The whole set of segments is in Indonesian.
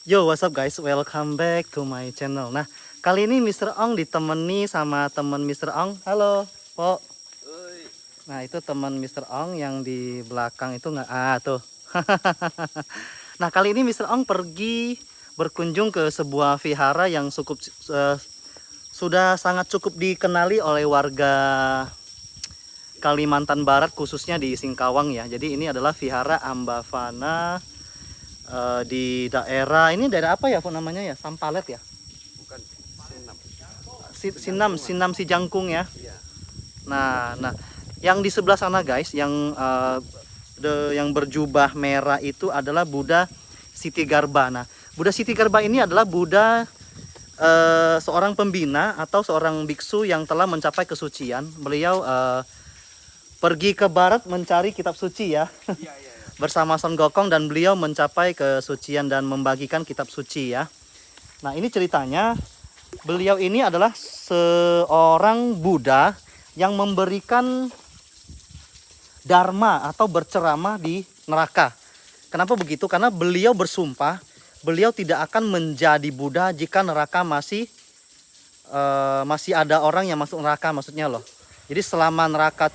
Yo, what's up guys? Welcome back to my channel. Nah, kali ini Mr. Ong ditemani sama teman Mr. Ong. Halo, Po. Oi. Nah, itu teman Mr. Ong yang di belakang itu nggak? Ah, tuh. Nah, kali ini Mr. Ong pergi berkunjung ke sebuah vihara yang sudah sangat cukup dikenali oleh warga Kalimantan Barat, khususnya di Singkawang ya. Jadi ini adalah vihara Ambafana di daerah apa ya namanya ya, Sampalet ya, Bukan senam. Sinam si Jangkung ya. Iya. Nah yang di sebelah sana guys, yang berjubah merah itu adalah Buddha Siti Garba. Nah, Buddha Siti Garba ini adalah Buddha seorang pembina atau seorang biksu yang telah mencapai kesucian. Beliau pergi ke barat mencari kitab suci ya. Iya, iya. Bersama Son Gokong, dan beliau mencapai kesucian dan membagikan kitab suci ya. Nah, ini ceritanya, beliau ini adalah seorang Buddha yang memberikan dharma atau berceramah di neraka. Kenapa begitu? Karena beliau bersumpah beliau tidak akan menjadi Buddha jika neraka masih ada orang yang masuk neraka, maksudnya loh. Jadi selama neraka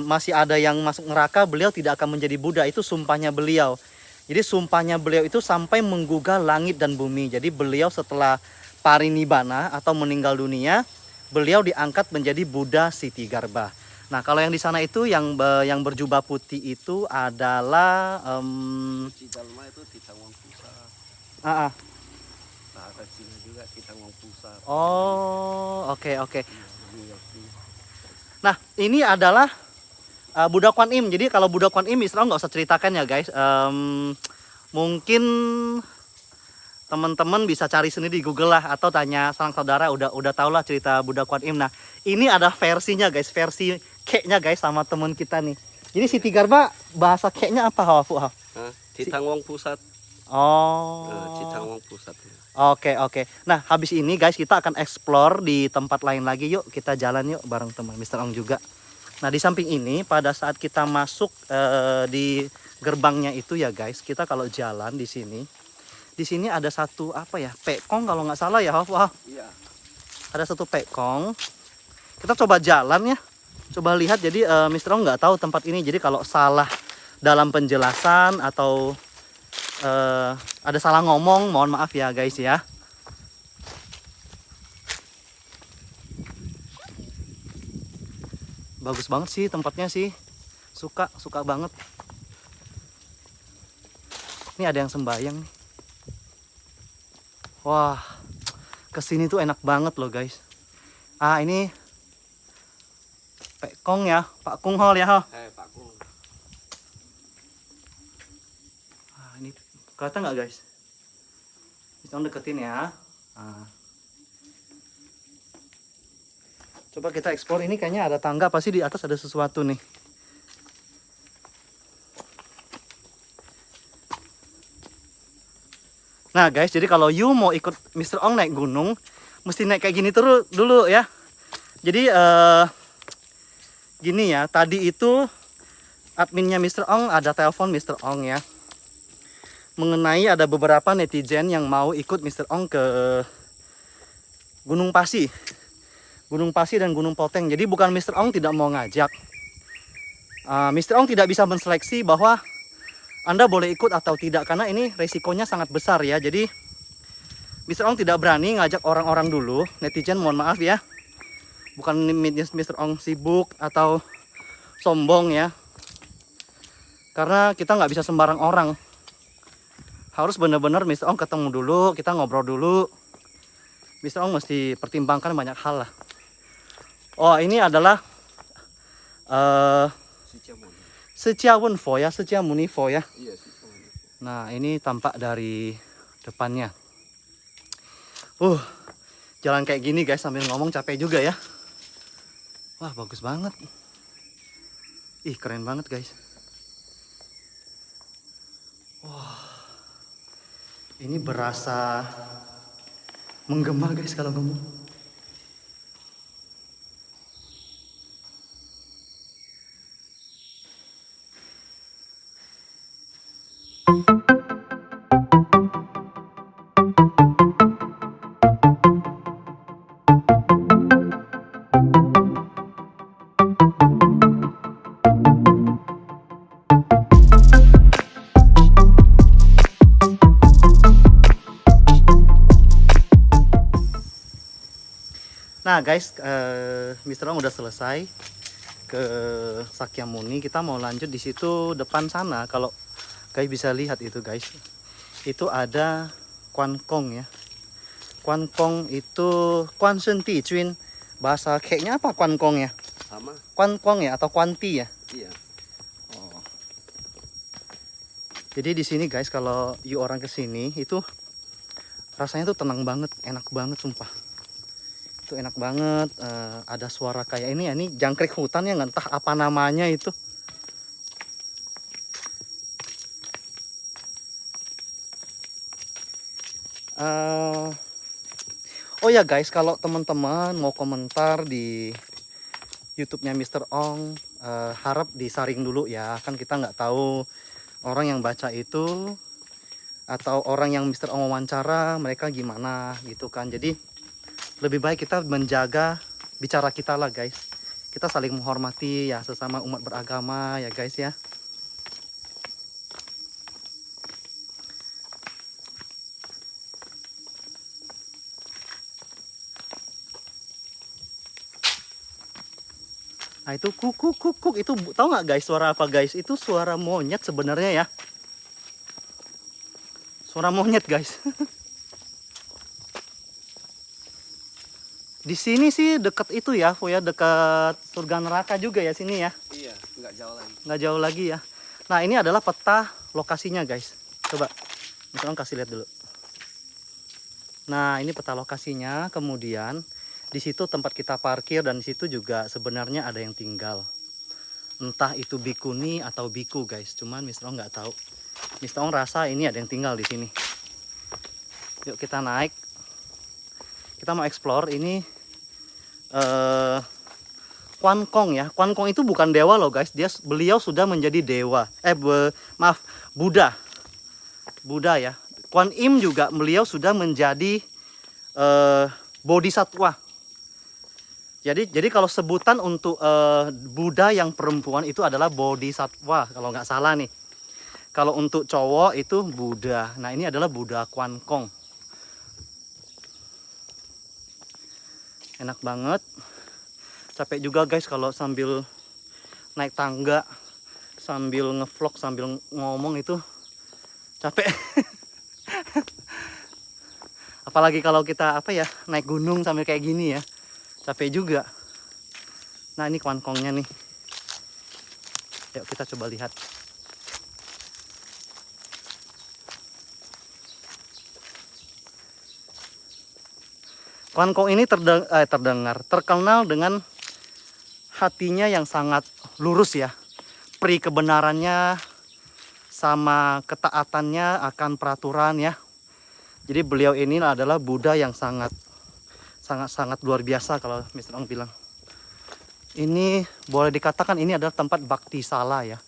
masih ada yang masuk neraka, beliau tidak akan menjadi Buddha. Itu sumpahnya beliau. Jadi sumpahnya beliau itu sampai menggugah langit dan bumi. Jadi beliau setelah parinibbana atau meninggal dunia, beliau diangkat menjadi Buddha Siti Garba. Nah, kalau yang di sana itu yang berjubah putih itu adalah Suci Dalma itu di Tangwang Pusat. ah, ah. Bahasa Cina juga di Tangwang Pusat. Oh, oke. Iya, New York sih. Nah, ini adalah Buddha Kuan Im. Jadi kalau Buddha Kuan Im Islam nggak usah ceritakan ya guys. Mungkin teman-teman bisa cari sendiri di Google lah, atau tanya sanak saudara, udah tau lah cerita Buddha Kuan Im. Nah, ini ada versinya guys, versi keknya guys sama teman kita nih. Jadi Siti Garba bahasa keknya apa Hawafu? Hah? Di Tangwang Pusat. Oh. Di Tangwang Pusat. Oke. Nah, habis ini guys kita akan explore di tempat lain lagi. Yuk, kita jalan yuk bareng teman Mr. Ong juga. Nah, di samping ini pada saat kita masuk di gerbangnya itu ya guys, kita kalau jalan di sini ada satu apa ya, pekong kalau nggak salah ya. Wah, Iya. ada satu pekong. Kita coba jalan ya, coba lihat. Jadi Mr. Ong nggak tahu tempat ini. Jadi kalau salah dalam penjelasan atau ada salah ngomong, mohon maaf ya guys ya. Bagus banget sih tempatnya sih, suka banget. Ini ada yang sembayang nih. Wah, kesini tuh enak banget loh guys. Ini pekong ya, Pak Kung Hol ya. Pak Kung. Ini kelihatan nggak guys? Kita deketin ya. Coba kita explore. Ini kayaknya ada tangga, pasti di atas ada sesuatu nih. Nah guys, jadi kalau you mau ikut Mr. Ong naik gunung, mesti naik kayak gini terus dulu ya. Jadi gini ya, tadi itu adminnya Mr. Ong ada telepon Mr. Ong ya, mengenai ada beberapa netizen yang mau ikut Mr. Ong ke Gunung Pasi dan Gunung Poteng. Jadi bukan Mr. Ong tidak mau ngajak, Mr. Ong tidak bisa menseleksi bahwa Anda boleh ikut atau tidak, karena ini resikonya sangat besar ya. Jadi Mr. Ong tidak berani ngajak orang-orang dulu. Netizen mohon maaf ya, bukan Mr. Ong sibuk atau sombong ya, karena kita nggak bisa sembarang orang. Harus benar-benar Mr. Ong ketemu dulu, kita ngobrol dulu. Mr. Ong mesti pertimbangkan banyak hal lah. Oh, ini adalah Secia Wunfo ya, Secia Munifo ya. Iya, Nah, ini tampak dari depannya. Jalan kayak gini guys sambil ngomong capek juga ya. Wah, bagus banget. Ih, keren banget guys. Wah, ini berasa menggema guys kalau ngomong. guys, Mr. Ong udah selesai ke Sakyamuni. Kita mau lanjut di situ depan sana. Kalau guys bisa lihat itu guys, itu ada Kwan Kong ya. Kwan Kong itu Kwan Shen Ti Chun. Bahasa kayaknya apa Kwan Kong ya? Sama. Kwan Kong ya atau Kwan Ti ya? Iya. Oh. Jadi di sini guys, kalau you orang kesini itu rasanya tuh tenang banget, enak banget sumpah. Itu enak banget. Ada suara kayak ini ya, ini jangkrik hutan ya, nggak entah apa namanya itu. Oh ya guys, kalau teman-teman mau komentar di YouTube-nya Mr. Ong, harap disaring dulu ya, kan kita nggak tahu orang yang baca itu atau orang yang Mr. Ong wawancara mereka gimana gitu kan. Jadi lebih baik kita menjaga bicara kita lah guys. Kita saling menghormati ya sesama umat beragama ya guys ya. Nah itu kuk itu tahu nggak guys suara apa guys? Itu suara monyet sebenarnya ya. Suara monyet guys. Di sini sih dekat itu ya, dekat surga neraka juga ya sini ya. Iya, nggak jauh lagi. Nggak jauh lagi ya. Nah ini adalah peta lokasinya guys. Coba, misalnya kasih lihat dulu. Nah ini peta lokasinya. Kemudian di situ tempat kita parkir dan di situ juga sebenarnya ada yang tinggal. Entah itu bikuni atau biku guys. Cuman Mr. Ong nggak tahu. Mr. Ong rasa ini ada yang tinggal di sini. Yuk kita naik. Kita mau explore ini. Kwan Kong ya. Kwan Kong itu bukan dewa loh guys. Beliau sudah menjadi dewa. Maaf, Buddha. Buddha ya. Kwan Im juga beliau sudah menjadi bodhisatwa. Jadi kalau sebutan untuk Buddha yang perempuan itu adalah bodhisatwa kalau nggak salah nih. Kalau untuk cowok itu Buddha. Nah ini adalah Buddha Kwan Kong. Enak banget. Capek juga guys kalau sambil naik tangga, sambil ngevlog, sambil ngomong itu capek. Apalagi kalau kita naik gunung sambil kayak gini ya. Capek juga. Nah ini Kwan Kongnya nih. Yuk kita coba lihat. Kwan Kong ini terkenal dengan hatinya yang sangat lurus ya. Pri kebenarannya sama ketaatannya akan peraturan ya. Jadi beliau ini adalah Buddha yang sangat luar biasa kalau Mr. Ong bilang. Ini boleh dikatakan ini adalah tempat bakti sala ya.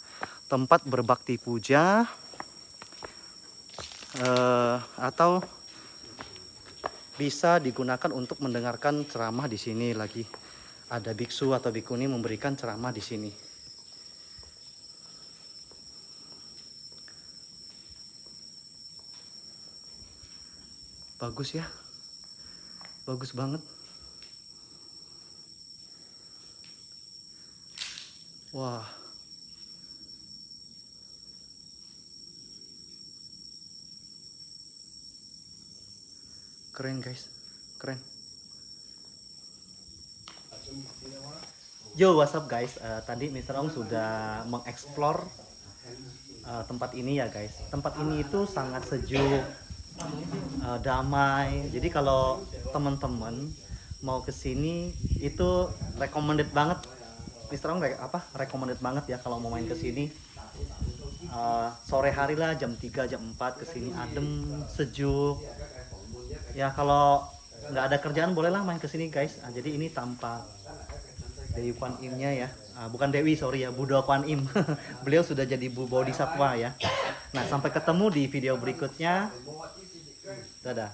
Tempat berbakti puja. Atau bisa digunakan untuk mendengarkan ceramah di sini lagi. Ada biksu atau bikuni memberikan ceramah di sini. Bagus ya. Bagus banget. Wah. Keren guys. Keren. Yo, what's up guys? Tadi Mr. Ong sudah mengeksplor tempat ini ya guys. Tempat ini itu sangat sejuk, damai. Jadi kalau teman-teman mau ke sini itu recommended banget. Mr. Ong recommended banget ya kalau mau main ke sini. Sore hari lah jam 3 jam 4 ke sini adem, sejuk. Ya kalau nggak ada kerjaan bolehlah main ke sini guys. Jadi ini tanpa Dewi Kwan Im-nya ya. Bukan Dewi, sorry ya, Buddha Kwan Im. Beliau sudah jadi bodhisatwa ya. Nah, sampai ketemu di video berikutnya. Dadah.